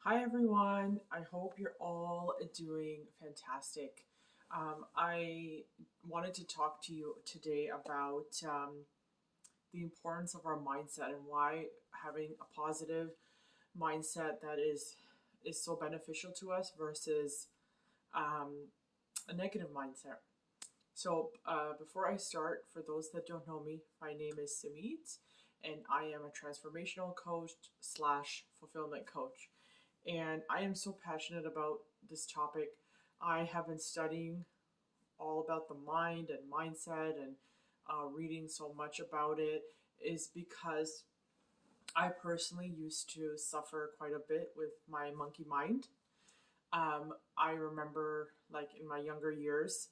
Hi everyone, I hope you're all doing fantastic. I wanted to talk to you today about the importance of our mindset and why having a positive mindset that is so beneficial to us versus um, a negative mindset. So before I start, for those that don't know me, my name is Samit, and I am a transformational coach slash fulfillment coach. And I am so passionate about this topic. I have been studying all about the mind and mindset and reading so much about it is because I personally used to suffer quite a bit with my monkey mind. I remember, like in my younger years,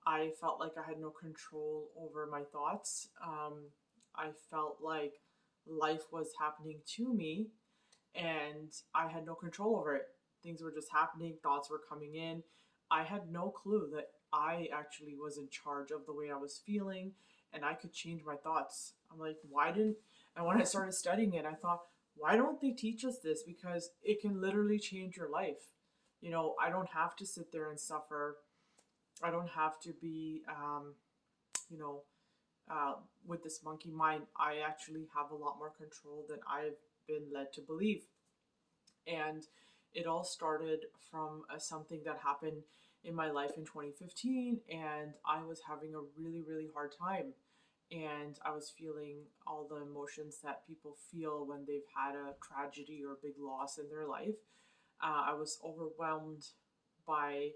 I felt like I had no control over my thoughts. I felt like life was happening to me and I had no control over it. Things were just happening, thoughts were coming in. I had no clue that I actually was in charge of the way I was feeling and I could change my thoughts. I'm like, why didn't, and when I started studying it, I thought, why don't they teach us this? Because it can literally change your life. I don't have to sit there and suffer. I don't have to be, you know, uh, with this monkey mind. I actually have a lot more control than I've been led to believe. And it all started from something that happened in my life in 2015. And I was having a really, really hard time. And I was feeling all the emotions that people feel when they've had a tragedy or a big loss in their life. I was overwhelmed by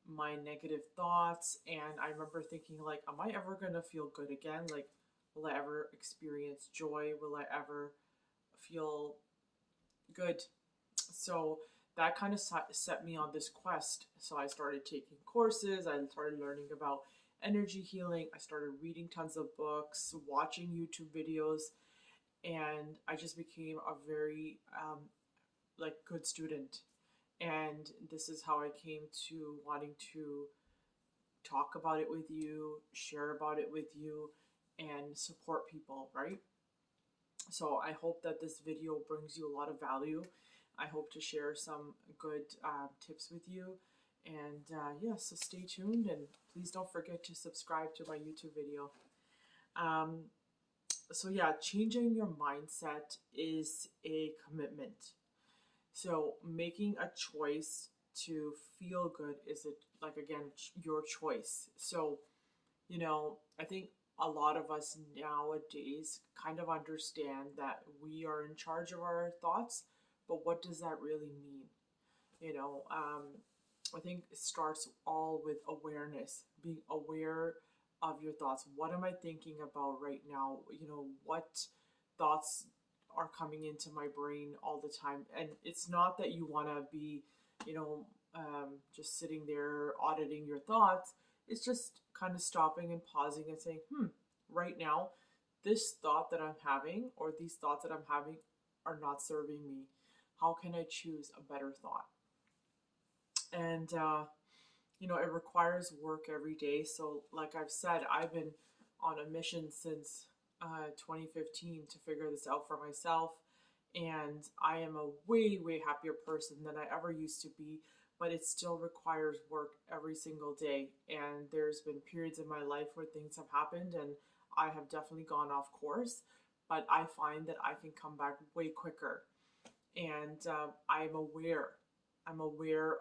my negative thoughts. And I remember thinking, like, am I ever going to feel good again? Like, will I ever experience joy? Will I ever feel good? So that kind of set me on this quest. So I started taking courses, I started learning about energy healing, I started reading tons of books, watching YouTube videos, and I just became a very like good student. And this is how I came to wanting to talk about it with you, share about it with you, and support people, right? So I hope that this video brings you a lot of value. I hope to share some good tips with you. And yeah, so stay tuned and please don't forget to subscribe to my YouTube video. Um, so yeah, changing your mindset is a commitment. So making a choice to feel good is it like again your choice. So I think a lot of us nowadays kind of understand that we are in charge of our thoughts, but what does that really mean? You know, um, I think it starts all with awareness, being aware of your thoughts. What am I thinking about right now? What thoughts are coming into my brain all the time? And it's not that you want to be, just sitting there auditing your thoughts. It's just kind of stopping and pausing and saying, right now, this thought that I'm having or these thoughts that I'm having are not serving me. How can I choose a better thought? And it requires work every day. So like I've said, I've been on a mission since 2015 to figure this out for myself, and I am a way happier person than I ever used to be, but it still requires work every single day. And there's been periods in my life where things have happened and I have definitely gone off course, but I find that I can come back way quicker. And I'm aware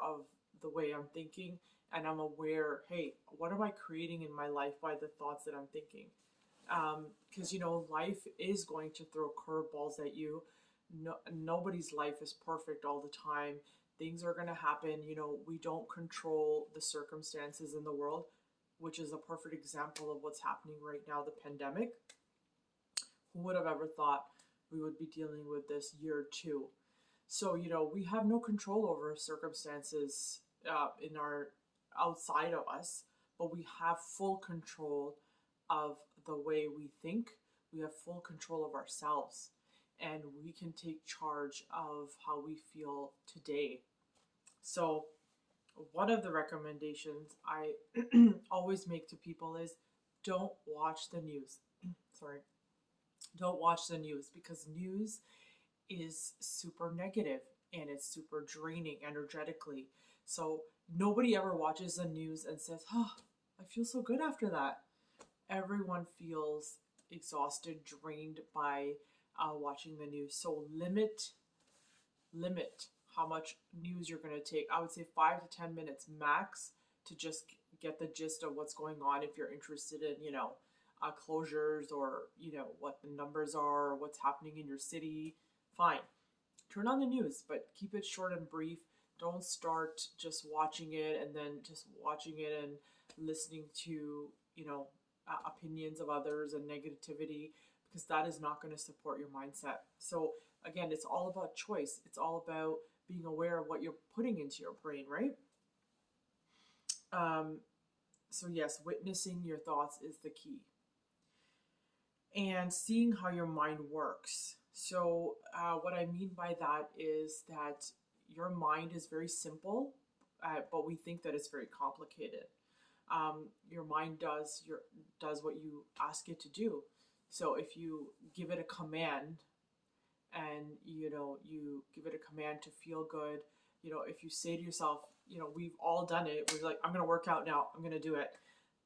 of the way I'm thinking, and I'm aware, hey, what am I creating in my life by the thoughts that I'm thinking? Because life is going to throw curveballs at you. No, nobody's life is perfect all the time. Things are going to happen. We don't control the circumstances in the world, which is a perfect example of what's happening right now, the pandemic. Who would have ever thought we would be dealing with this year two? So, we have no control over circumstances in our outside of us, but we have full control of the way we think. We have full control of ourselves, and we can take charge of how we feel today. So, one of the recommendations I always make to people is don't watch the news. Sorry, don't watch the news because news is super negative. and it's super draining energetically. So nobody ever watches the news and says, "Oh, I feel so good after that." Everyone feels exhausted, drained by watching the news. So limit how much news you're going to take. I would say 5 to 10 minutes max to just get the gist of what's going on. If you're interested in, closures, or what the numbers are, or what's happening in your city, fine. Turn on the news, but keep it short and brief. Don't start just watching it and then just watching it and listening to, opinions of others and negativity, because that is not going to support your mindset. So again, it's all about choice. It's all about being aware of what you're putting into your brain, right? Um, so yes, witnessing your thoughts is the key, and seeing how your mind works. So what I mean by that is that your mind is very simple, but we think that it's very complicated. Your mind does what you ask it to do. So if you give it a command, and you give it a command to feel good, if you say to yourself, we've all done it, we're like, I'm going to work out now, I'm going to do it,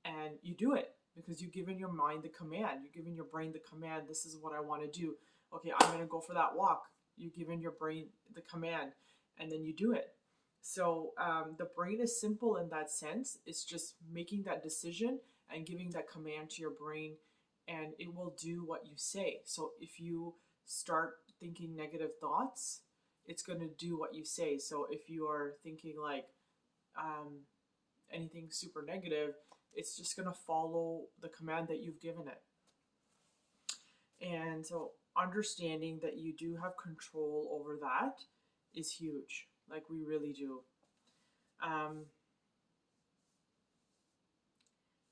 and you do it because you've given your mind the command, you've given your brain the command, this is what I want to do. Okay, I'm going to go for that walk. You've given your brain the command, and then you do it. So the brain is simple in that sense. It's just making that decision and giving that command to your brain, and it will do what you say. So if you start thinking negative thoughts, it's going to do what you say. So if you are thinking like anything super negative, it's just going to follow the command that you've given it. And so understanding that you do have control over that is huge. Like, we really do.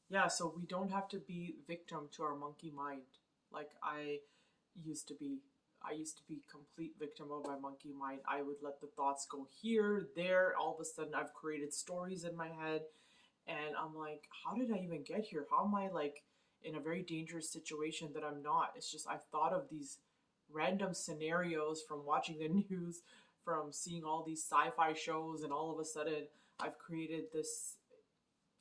Yeah, so we don't have to be victim to our monkey mind. Like used to be. I used to be complete victim of my monkey mind. I would let the thoughts go here, there. All of a sudden, I've created stories in my head, and I'm like, how did I even get here? How am I like in a very dangerous situation that I'm not? It's just I've thought of these random scenarios from watching the news, from seeing all these sci-fi shows, and all of a sudden, I've created this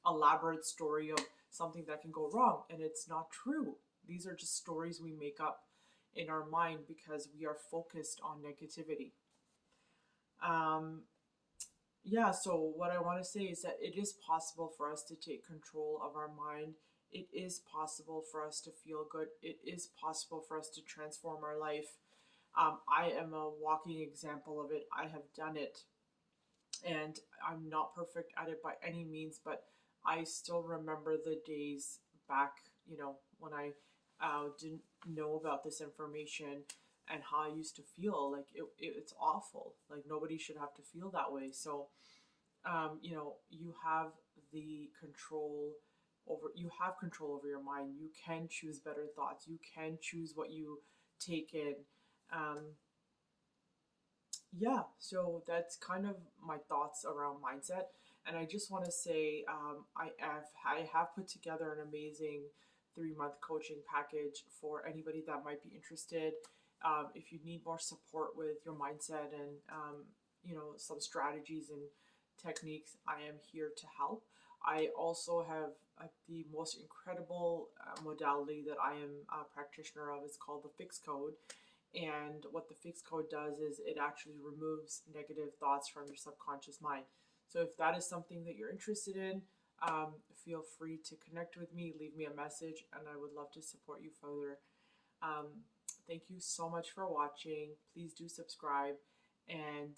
elaborate story of something that can go wrong, and it's not true. These are just stories we make up in our mind because we are focused on negativity. Yeah, so what I want to say is that it is possible for us to take control of our mind. It is possible for us to feel good. It is possible for us to transform our life. I am a walking example of it. I have done it, and I'm not perfect at it by any means, but I still remember the days back, when I didn't know about this information, and how I used to feel. Like it's awful. Like, nobody should have to feel that way. So, you have the control you have control over your mind. You can choose better thoughts. You can choose what you take in. Um, yeah, so that's kind of my thoughts around mindset. And I just want to say, I have put together an amazing 3-month coaching package for anybody that might be interested. If you need more support with your mindset and some strategies and techniques, I am here to help. I also have the most incredible modality that I am a practitioner of. It's called the Fix Code. And what the Fix Code does is it actually removes negative thoughts from your subconscious mind. So if that is something that you're interested in, feel free to connect with me, leave me a message, and I would love to support you further. Um, Thank you so much for watching. Please do subscribe, and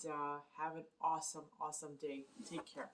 have an awesome, awesome day. Take care.